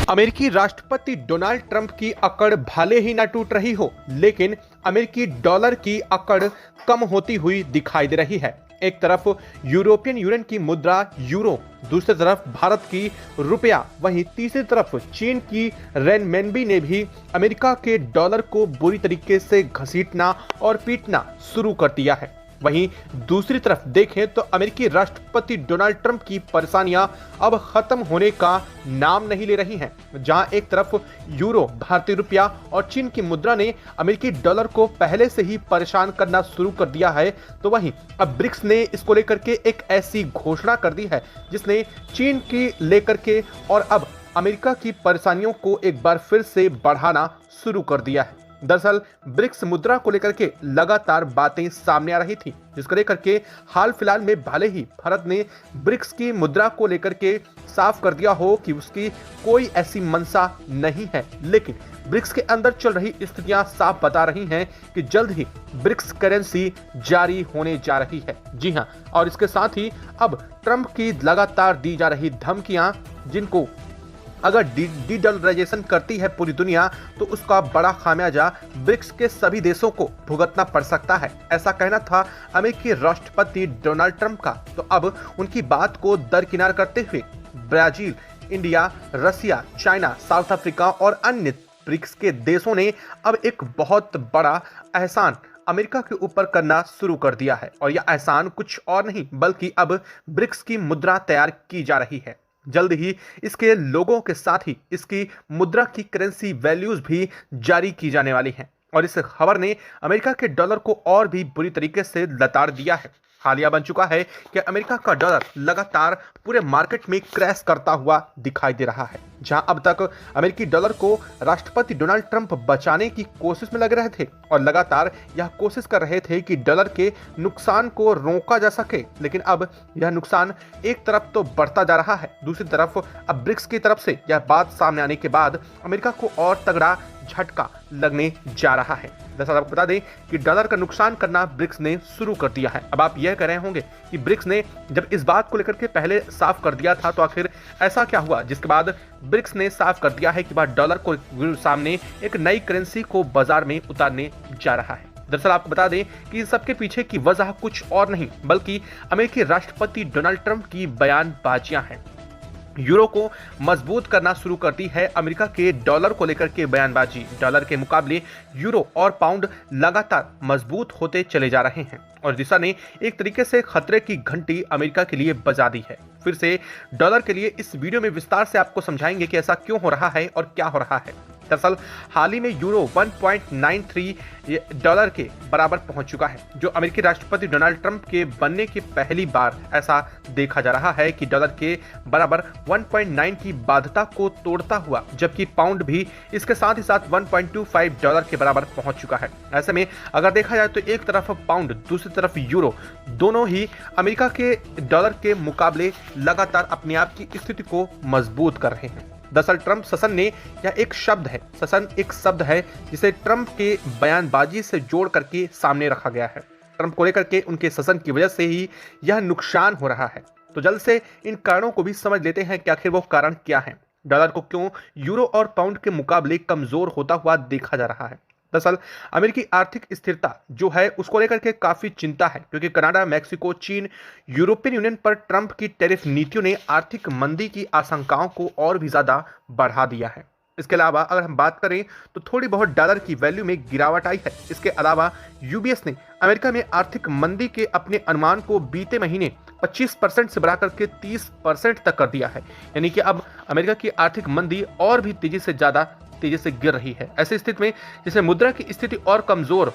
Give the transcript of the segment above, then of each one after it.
अमेरिकी राष्ट्रपति Donald Trump की अकड़ भले ही ना टूट रही हो, लेकिन अमेरिकी डॉलर की अकड़ कम होती हुई दिखाई दे रही है। एक तरफ यूरोपियन यूनियन की मुद्रा यूरो, दूसरी तरफ भारत की रुपया, वहीं तीसरी तरफ चीन की रेनमेनबी ने भी अमेरिका के डॉलर को बुरी तरीके से घसीटना और पीटना शुरू कर दिया है। वहीं दूसरी तरफ देखें तो अमेरिकी राष्ट्रपति डोनाल्ड ट्रंप की परेशानियां अब खत्म होने का नाम नहीं ले रही हैं। जहां एक तरफ यूरो, भारतीय रुपया और चीन की मुद्रा ने अमेरिकी डॉलर को पहले से ही परेशान करना शुरू कर दिया है, तो वहीं अब ब्रिक्स ने इसको लेकर के एक ऐसी घोषणा कर दी है जिसने चीन की लेकर के और अब अमेरिका की परेशानियों को एक बार फिर से बढ़ाना शुरू कर दिया है। दरअसल ब्रिक्स मुद्रा को लेकर के लगातार बातें सामने आ रही थी, जिसको लेकर के हाल फिलहाल में भले ही भारत ने ब्रिक्स की मुद्रा को लेकर के साफ कर दिया हो कि उसकी कोई ऐसी मंशा नहीं है, लेकिन ब्रिक्स के अंदर चल रही स्थितियां साफ बता रही हैं कि जल्द ही ब्रिक्स करेंसी जारी होने जा रही है। जी हां, और इसके साथ ही अब ट्रंप की लगातार दी जा रही धमकियां, जिनको अगर डी-डॉलराइजेशन करती है पूरी दुनिया, तो उसका बड़ा खामियाजा ब्रिक्स के सभी देशों को भुगतना पड़ सकता है, ऐसा कहना था अमेरिकी राष्ट्रपति डोनाल्ड ट्रंप का। तो अब उनकी बात को दरकिनार करते हुए ब्राजील, इंडिया, रसिया, चाइना, साउथ अफ्रीका और अन्य ब्रिक्स के देशों ने अब एक बहुत बड़ा एहसान अमेरिका के ऊपर करना शुरू कर दिया है। और यह एहसान कुछ और नहीं बल्कि अब ब्रिक्स की मुद्रा तैयार की जा रही है। जल्द ही इसके लोगों के साथ ही इसकी मुद्रा की करेंसी वैल्यूज भी जारी की जाने वाली हैं। और इस खबर ने अमेरिका के डॉलर को और भी बुरी तरीके से लताड़ दिया है। हालिया बन चुका है कि अमेरिका का डॉलर लगातार पूरे मार्केट में क्रैश करता हुआ दिखाई दे रहा है। जहां अब तक अमेरिकी डॉलर को राष्ट्रपति डोनाल्ड ट्रंप बचाने की कोशिश में लग रहे थे और लगातार यह कोशिश कर रहे थे कि डॉलर के नुकसान को रोका जा सके, लेकिन अब यह नुकसान एक तरफ तो बढ़ता जा रहा है, दूसरी तरफ अब ब्रिक्स की तरफ से यह बात सामने आने के बाद अमेरिका को और तगड़ा झटका लगने जा रहा है। दरअसल आपको बता दें कि डॉलर का नुकसान करना ब्रिक्स ने शुरू कर दिया है। अब आप यह कह रहे होंगे कि ब्रिक्स ने जब इस बात को लेकर के पहले साफ कर दिया था, तो आखिर ऐसा क्या हुआ जिसके बाद ब्रिक्स ने साफ कर दिया है कि बाद डॉलर को सामने एक नई करेंसी को बाजार में उतारने जा रहा है। दरअसल आपको बता दें कि सबके पीछे की वजह कुछ और नहीं बल्कि अमेरिकी राष्ट्रपति डोनाल्ड ट्रंप की बयानबाजियां हैं। यूरो को मजबूत करना शुरू करती है अमेरिका के डॉलर को लेकर के बयानबाजी। डॉलर के मुकाबले यूरो और पाउंड लगातार मजबूत होते चले जा रहे हैं और दिशा ने एक तरीके से खतरे की घंटी अमेरिका के लिए बजा दी है। फिर से डॉलर के लिए इस वीडियो में विस्तार से आपको समझाएंगे कि ऐसा क्यों हो रहा है और क्या हो रहा है। दरअसल हाल ही में यूरो 1.93 डॉलर के बराबर पहुंच चुका है, जो अमेरिकी राष्ट्रपति डोनाल्ड ट्रंप के बनने की पहली बार ऐसा देखा जा रहा है कि डॉलर के बराबर 1.9 की बाध्यता को तोड़ता हुआ, जबकि पाउंड भी इसके साथ ही साथ 1.25 डॉलर के बराबर पहुंच चुका है। ऐसे में अगर देखा जाए तो एक तरफ पाउंड, दूसरी तरफ यूरो, दोनों ही अमेरिका के डॉलर के मुकाबले लगातार अपने आप की स्थिति को मजबूत कर रहे हैं। दरअसल ट्रंप शासन ने यह एक शब्द है, शासन एक शब्द है जिसे ट्रंप के बयानबाजी से जोड़ करके सामने रखा गया है। ट्रंप को लेकर के उनके शासन की वजह से ही यह नुकसान हो रहा है। तो जल्द से इन कारणों को भी समझ लेते हैं कि आखिर वो कारण क्या है, डॉलर को क्यों यूरो और पाउंड के मुकाबले कमजोर होता हुआ देखा जा रहा है। दरअसल अमेरिकी आर्थिक स्थिरता जो है उसको लेकर के काफी चिंता है, क्योंकि कनाडा, मैक्सिको, चीन, यूरोपियन यूनियन पर ट्रंप की टैरिफ नीतियों ने आर्थिक मंदी की आशंकाओं को और भी ज्यादा बढ़ा दिया है। इसके अलावा अगर हम बात करें तो थोड़ी बहुत डॉलर की वैल्यू में गिरावट आई है। इसके अलावा यूबीएस ने अमेरिका में आर्थिक मंदी के अपने अनुमान को बीते महीने 25% से बढ़ाकर के 30% तक कर दिया है। यानी कि अब अमेरिका की आर्थिक मंदी और भी तेजी से गिर रही है। ऐसी स्थिति में जिसमें मुद्रा की स्थिति और कमजोर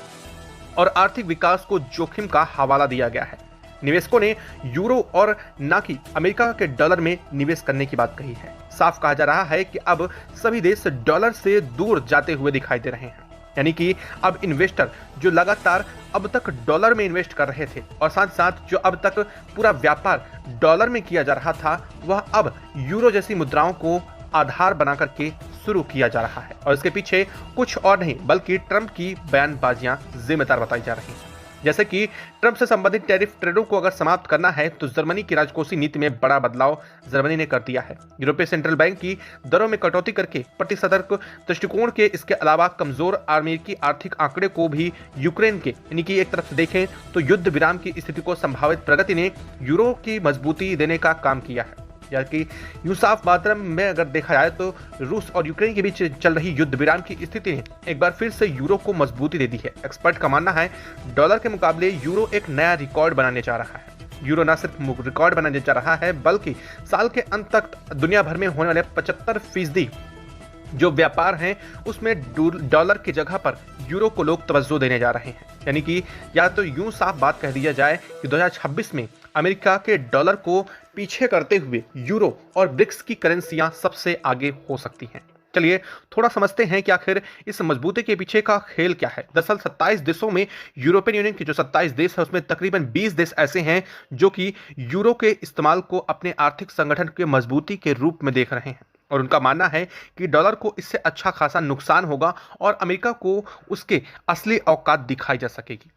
और आर्थिक विकास को जोखिम का हवाला दिया गया है। निवेशकों ने यूरो और ना कि अमेरिका के डॉलर में निवेश करने की बात कही है। साफ कहा जा रहा है कि अब सभी देश डॉलर से दूर जाते हुए दिखाई दे रहे हैं। यानी कि अब इन्वेस्टर जो लगातार अब तक डॉलर में इन्वेस्ट कर रहे थे और साथ साथ जो अब तक पूरा व्यापार डॉलर में किया जा रहा था, वह अब यूरो जैसी मुद्राओं को आधार बना करके शुरू किया जा रहा है। और इसके पीछे कुछ और नहीं बल्कि ट्रंप की बयानबाजियां जिम्मेदार बताई जा रही हैं। जैसे कि ट्रंप से संबंधित टैरिफ ट्रेडों को अगर समाप्त करना है तो जर्मनी की राजकोषीय नीति में बड़ा बदलाव जर्मनी ने कर दिया है। यूरोपीय सेंट्रल बैंक की दरों में कटौती करके प्रतिसतर्क दृष्टिकोण के इसके अलावा कमजोर अमेरिकी आर्थिक आंकड़े को भी यूक्रेन के यानी कि एक तरफ से देखें तो युद्ध विराम की स्थिति को संभावित प्रगति ने यूरो की मजबूती देने का काम किया है। यानी यूं साफ मात्रा में अगर देखा जाए तो रूस और यूक्रेन के बीच चल रही युद्ध विराम की स्थिति ने एक बार फिर से यूरो को मजबूती दे दी है। एक्सपर्ट का मानना है डॉलर के मुकाबले यूरो एक नया रिकॉर्ड बनाने जा रहा है। यूरो न सिर्फ रिकॉर्ड बनाने जा रहा है बल्कि साल के अंत तक दुनिया भर में होने वाले 75% जो व्यापार हैं उसमें डॉलर की जगह पर यूरो को लोग तवज्जो देने जा रहे हैं। यानी कि या तो यूं साफ बात कह दिया जाए कि 2026 में अमेरिका के डॉलर को पीछे करते हुए यूरो और ब्रिक्स की करेंसियां सबसे आगे हो सकती हैं। चलिए थोड़ा समझते हैं कि आखिर इस मजबूती के पीछे का खेल क्या है। दरअसल 27 देशों में यूरोपियन यूनियन के जो 27 देश है उसमें तकरीबन 20 देश ऐसे हैं जो कि यूरो के इस्तेमाल को अपने आर्थिक संगठन के मजबूती के रूप में देख रहे हैं और उनका मानना है कि डॉलर को इससे अच्छा खासा नुकसान होगा और अमेरिका को उसके असली औकात दिखाई जा सकेगी।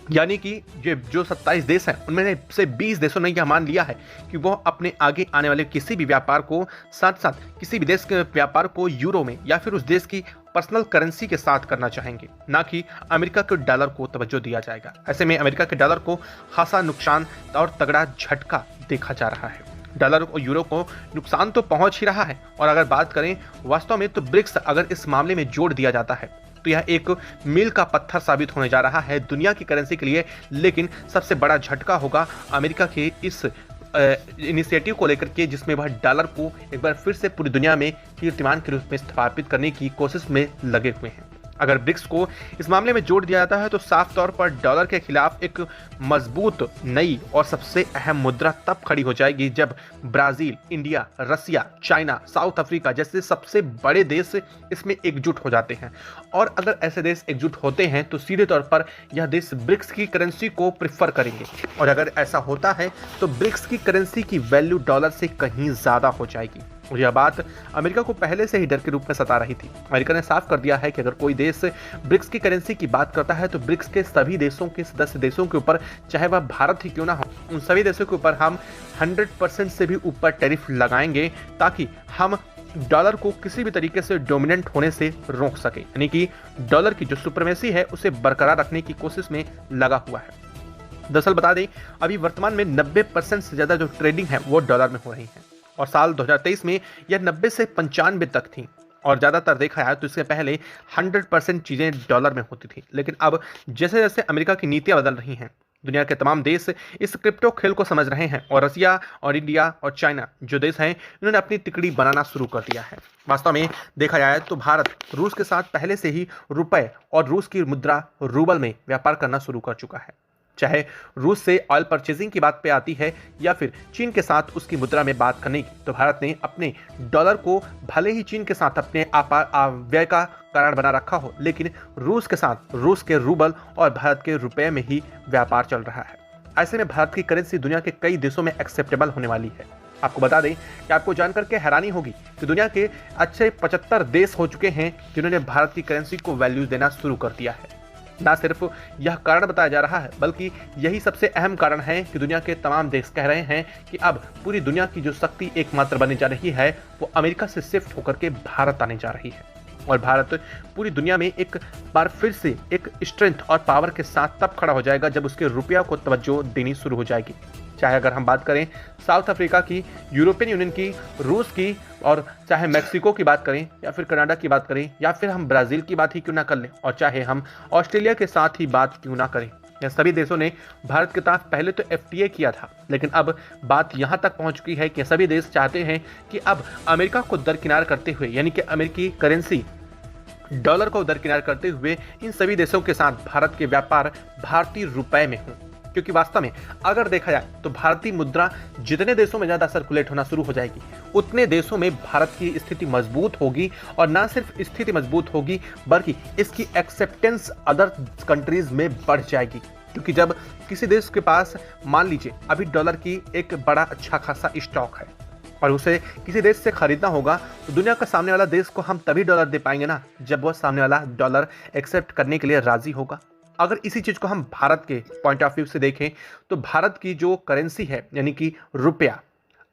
यानी कि जो 27 देश हैं उनमें से 20 देशों ने यह मान लिया है कि वह अपने आगे आने वाले किसी भी व्यापार को साथ साथ किसी भी देश के व्यापार को यूरो में या फिर उस देश की पर्सनल करेंसी के साथ करना चाहेंगे, ना कि अमेरिका के डॉलर को तवज्जो दिया जाएगा। ऐसे में अमेरिका के डॉलर को खासा नुकसान और तगड़ा झटका देखा जा रहा है। डॉलर और यूरो को नुकसान तो पहुंच ही रहा है और अगर बात करें वास्तव में तो ब्रिक्स अगर इस मामले में जोड़ दिया जाता है तो यह एक मील का पत्थर साबित होने जा रहा है दुनिया की करेंसी के लिए। लेकिन सबसे बड़ा झटका होगा अमेरिका के इस इनिशिएटिव को लेकर के जिसमें वह डॉलर को एक बार फिर से पूरी दुनिया में कीर्तिमान के रूप में स्थापित करने की कोशिश में लगे हुए हैं। अगर ब्रिक्स को इस मामले में जोड़ दिया जाता है तो साफ तौर पर डॉलर के खिलाफ एक मजबूत नई और सबसे अहम मुद्रा तब खड़ी हो जाएगी जब ब्राजील, इंडिया, रसिया, चाइना, साउथ अफ्रीका जैसे सबसे बड़े देश इसमें एकजुट हो जाते हैं। और अगर ऐसे देश एकजुट होते हैं तो सीधे तौर पर यह देश ब्रिक्स की करेंसी को प्रिफर करेंगे और अगर ऐसा होता है तो ब्रिक्स की करेंसी की वैल्यू डॉलर से कहीं ज्यादा हो जाएगी। और यह बात अमेरिका को पहले से ही डर के रूप में सता रही थी। अमेरिका ने साफ कर दिया है कि अगर कोई देश ब्रिक्स की करेंसी की बात करता है तो ब्रिक्स के सभी देशों के सदस्य देशों के ऊपर, चाहे वह भारत ही क्यों ना हो, उन सभी देशों के ऊपर हम 100% से भी ऊपर टैरिफ लगाएंगे ताकि हम डॉलर को किसी भी तरीके से डोमिनेंट होने से रोक सके। यानी कि डॉलर की जो सुप्रीमेसी है उसे बरकरार रखने की कोशिश में लगा हुआ है। दरअसल बता दें अभी वर्तमान में 90% से ज्यादा जो ट्रेडिंग है वो डॉलर में हो रही है और साल 2023 में यह 90 से 95 तक थी और ज़्यादातर देखा जाए तो इससे पहले 100% चीज़ें डॉलर में होती थी। लेकिन अब जैसे जैसे अमेरिका की नीतियां बदल रही हैं दुनिया के तमाम देश इस क्रिप्टो खेल को समझ रहे हैं और रसिया और इंडिया और चाइना जो देश हैं इन्होंने अपनी तिकड़ी बनाना शुरू कर दिया है। वास्तव में देखा जाए तो भारत रूस के साथ पहले से ही रुपए और रूस की मुद्रा रूबल में व्यापार करना शुरू कर चुका है। चाहे रूस से ऑयल परचेजिंग की बात पे आती है या फिर चीन के साथ उसकी मुद्रा में बात करने की, तो भारत ने अपने डॉलर को भले ही चीन के साथ अपने व्यय का कारण बना रखा हो लेकिन रूस के साथ रूस के रूबल और भारत के रुपए में ही व्यापार चल रहा है। ऐसे में भारत की करेंसी दुनिया के कई देशों में एक्सेप्टेबल होने वाली है। आपको बता दें कि आपको जानकर के हैरानी होगी कि दुनिया के अच्छे 75 देश हो चुके हैं जिन्होंने भारत की करेंसी को वैल्यू देना शुरू कर दिया है। ना सिर्फ यह कारण बताया जा रहा है बल्कि यही सबसे अहम कारण है कि दुनिया के तमाम देश कह रहे हैं कि अब पूरी दुनिया की जो शक्ति एकमात्र बनने जा रही है वो अमेरिका से शिफ्ट होकर के भारत आने जा रही है और भारत पूरी दुनिया में एक बार फिर से एक स्ट्रेंथ और पावर के साथ तब खड़ा हो जाएगा जब उसके रुपया को तवज्जो देनी शुरू हो जाएगी। चाहे अगर हम बात करें साउथ अफ्रीका की, यूरोपियन यूनियन की, रूस की और चाहे मैक्सिको की बात करें या फिर कनाडा की बात करें या फिर हम ब्राज़ील की बात ही क्यों ना कर लें और चाहे हम ऑस्ट्रेलिया के साथ ही बात क्यों ना करें, यह सभी देशों ने भारत के साथ पहले तो FTA किया था लेकिन अब बात यहाँ तक पहुँच चुकी है कि सभी देश चाहते हैं कि अब अमेरिका को दरकिनार करते हुए यानी कि अमेरिकी करेंसी डॉलर को दरकिनार करते हुए इन सभी देशों के साथ भारत के व्यापार भारतीय रुपए में हों। क्योंकि वास्तव में अगर देखा जाए तो भारतीय मुद्रा जितने देशों में ज़्यादा सर्कुलेट होना शुरू हो जाएगी उतने देशों में भारत की स्थिति मजबूत होगी और ना सिर्फ स्थिति मजबूत होगी बल्कि इसकी एक्सेप्टेंस अदर कंट्रीज में बढ़ जाएगी। क्योंकि जब किसी देश के पास मान लीजिए अभी डॉलर की एक बड़ा अच्छा खासा स्टॉक है और उसे किसी देश से खरीदना होगा तो दुनिया का सामने वाला देश को हम तभी डॉलर दे पाएंगे ना जब वह सामने वाला डॉलर एक्सेप्ट करने के लिए राजी होगा। अगर इसी चीज़ को हम भारत के पॉइंट ऑफ व्यू से देखें तो भारत की जो करेंसी है यानी कि रुपया,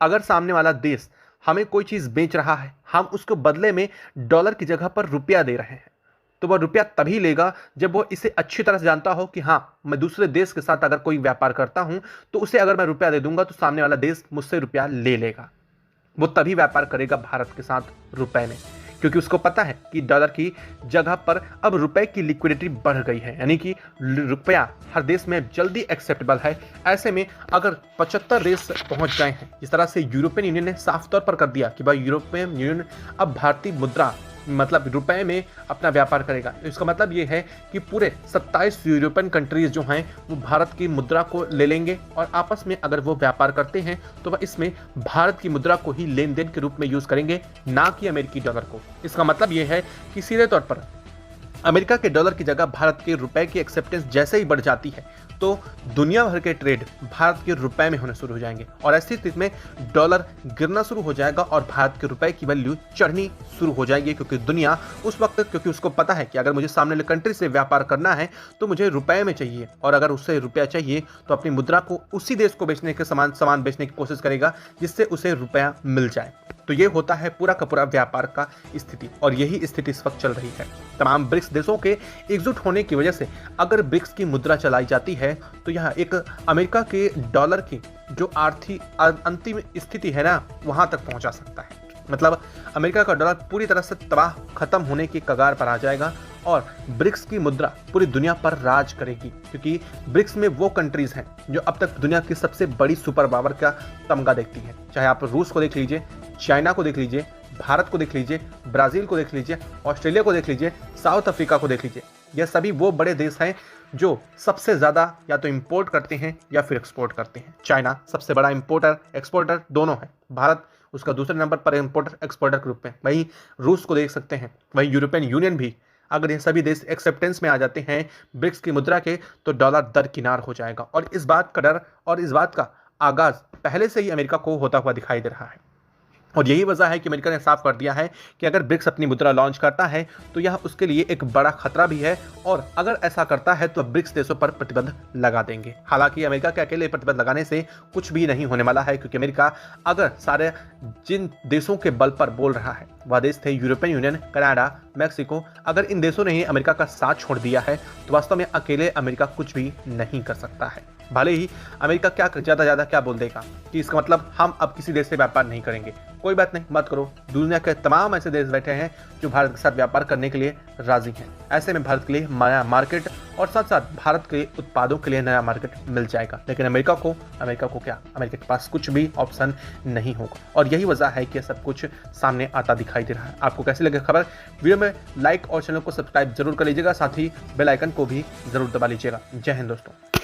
अगर सामने वाला देश हमें कोई चीज़ बेच रहा है, हम उसको बदले में डॉलर की जगह पर रुपया दे रहे हैं, तो वह रुपया तभी लेगा जब वो इसे अच्छी तरह से जानता हो कि हाँ, मैं दूसरे देश के साथ अगर कोई व्यापार करता हूं तो उसे अगर मैं रुपया दे दूंगा तो सामने वाला देश मुझसे रुपया ले लेगा। वो तभी व्यापार करेगा भारत के साथ रुपए में, क्योंकि उसको पता है कि डॉलर की जगह पर अब रुपए की लिक्विडिटी बढ़ गई है, यानी कि रुपया हर देश में जल्दी एक्सेप्टेबल है। ऐसे में अगर 75 देश पहुंच गए हैं, इस तरह से यूरोपियन यूनियन ने साफ तौर पर कर दिया कि भाई यूरोपियन यूनियन अब भारतीय मुद्रा मतलब रुपए में अपना व्यापार करेगा। इसका मतलब ये है कि पूरे 27 यूरोपियन कंट्रीज जो हैं वो भारत की मुद्रा को ले लेंगे और आपस में अगर वो व्यापार करते हैं तो वह इसमें भारत की मुद्रा को ही लेन देन के रूप में यूज करेंगे, ना कि अमेरिकी डॉलर को। इसका मतलब ये है कि सीधे तौर पर अमेरिका के डॉलर की जगह भारत के रुपए की एक्सेप्टेंस जैसे ही बढ़ जाती है तो दुनिया भर के ट्रेड भारत के रुपए में होने शुरू हो जाएंगे और ऐसी स्थिति में डॉलर गिरना शुरू हो जाएगा और भारत के रुपए की वैल्यू चढ़नी शुरू हो जाएगी, क्योंकि दुनिया उस वक्त, क्योंकि उसको पता है कि अगर मुझे सामने वाले कंट्री से व्यापार करना है तो मुझे रुपए में चाहिए, और अगर उससे रुपया चाहिए तो अपनी मुद्रा को उसी देश को बेचने के सामान बेचने की कोशिश करेगा जिससे उसे रुपया मिल जाए। तो ये होता है पूरा का पूरा व्यापार का स्थिति, और यही स्थिति इस वक्त चल रही है। तमाम ब्रिक्स देशों के एकजुट होने की वजह से अगर ब्रिक्स की मुद्रा चलाई जाती है तो यह एक अमेरिका के डॉलर की जो आर्थिक अंतिम स्थिति है ना, वहां तक पहुंचा सकता है। मतलब अमेरिका का डॉलर पूरी तरह से तबाह खत्म होने की कगार पर आ जाएगा और ब्रिक्स की मुद्रा पूरी दुनिया पर राज करेगी, क्योंकि ब्रिक्स में वो कंट्रीज हैं जो अब तक दुनिया की सबसे बड़ी सुपर पावर का तमगा देखती है। चाहे आप रूस को देख लीजिए, चाइना को देख लीजिए, भारत को देख लीजिए, ब्राजील को देख लीजिए, ऑस्ट्रेलिया को देख लीजिए, साउथ अफ्रीका को देख लीजिए। ये सभी वो बड़े देश हैं जो सबसे ज़्यादा या तो इंपोर्ट करते हैं या फिर एक्सपोर्ट करते हैं। चाइना सबसे बड़ा इंपोर्टर एक्सपोर्टर दोनों है, भारत उसका दूसरे नंबर पर इंपोर्टर एक्सपोर्टर के रूप में। वहीं रूस को देख सकते हैं, वहीं यूरोपियन यूनियन भी। अगर ये सभी देश एक्सेप्टेंस में आ जाते हैं ब्रिक्स की मुद्रा के तो डॉलर दरकिनार हो जाएगा, और इस बात का डर और इस बात का आगाज पहले से ही अमेरिका को होता हुआ दिखाई दे रहा है। और यही वजह है कि अमेरिका ने साफ कर दिया है कि अगर ब्रिक्स अपनी मुद्रा लॉन्च करता है तो यह उसके लिए एक बड़ा खतरा भी है, और अगर ऐसा करता है तो ब्रिक्स देशों पर प्रतिबंध लगा देंगे। हालांकि अमेरिका के अकेले प्रतिबंध लगाने से कुछ भी नहीं होने वाला है, क्योंकि अमेरिका अगर सारे जिन देशों के बल पर बोल रहा है वह देश थे यूरोपियन यूनियन, कनाडा, मैक्सिको। अगर इन देशों ने ही अमेरिका का साथ छोड़ दिया है तो वास्तव में अकेले अमेरिका कुछ भी नहीं कर सकता है। भले ही अमेरिका क्या ज़्यादा क्या बोल देगा कि इसका मतलब हम अब किसी देश से व्यापार नहीं करेंगे, कोई बात नहीं, मत करो। दुनिया के तमाम ऐसे देश बैठे हैं जो भारत के साथ व्यापार करने के लिए राजी हैं। ऐसे में भारत के लिए नया मार्केट और साथ साथ भारत के उत्पादों के लिए नया मार्केट मिल जाएगा। लेकिन अमेरिका को क्या, अमेरिका के पास कुछ भी ऑप्शन नहीं होगा, और यही वजह है कि सब कुछ सामने आता दिखाई दे रहा है। आपको कैसी लगे खबर? वीडियो में लाइक और चैनल को सब्सक्राइब जरूर कर लीजिएगा, साथ ही बेल आइकन को भी जरूर दबा लीजिएगा। जय हिंद दोस्तों।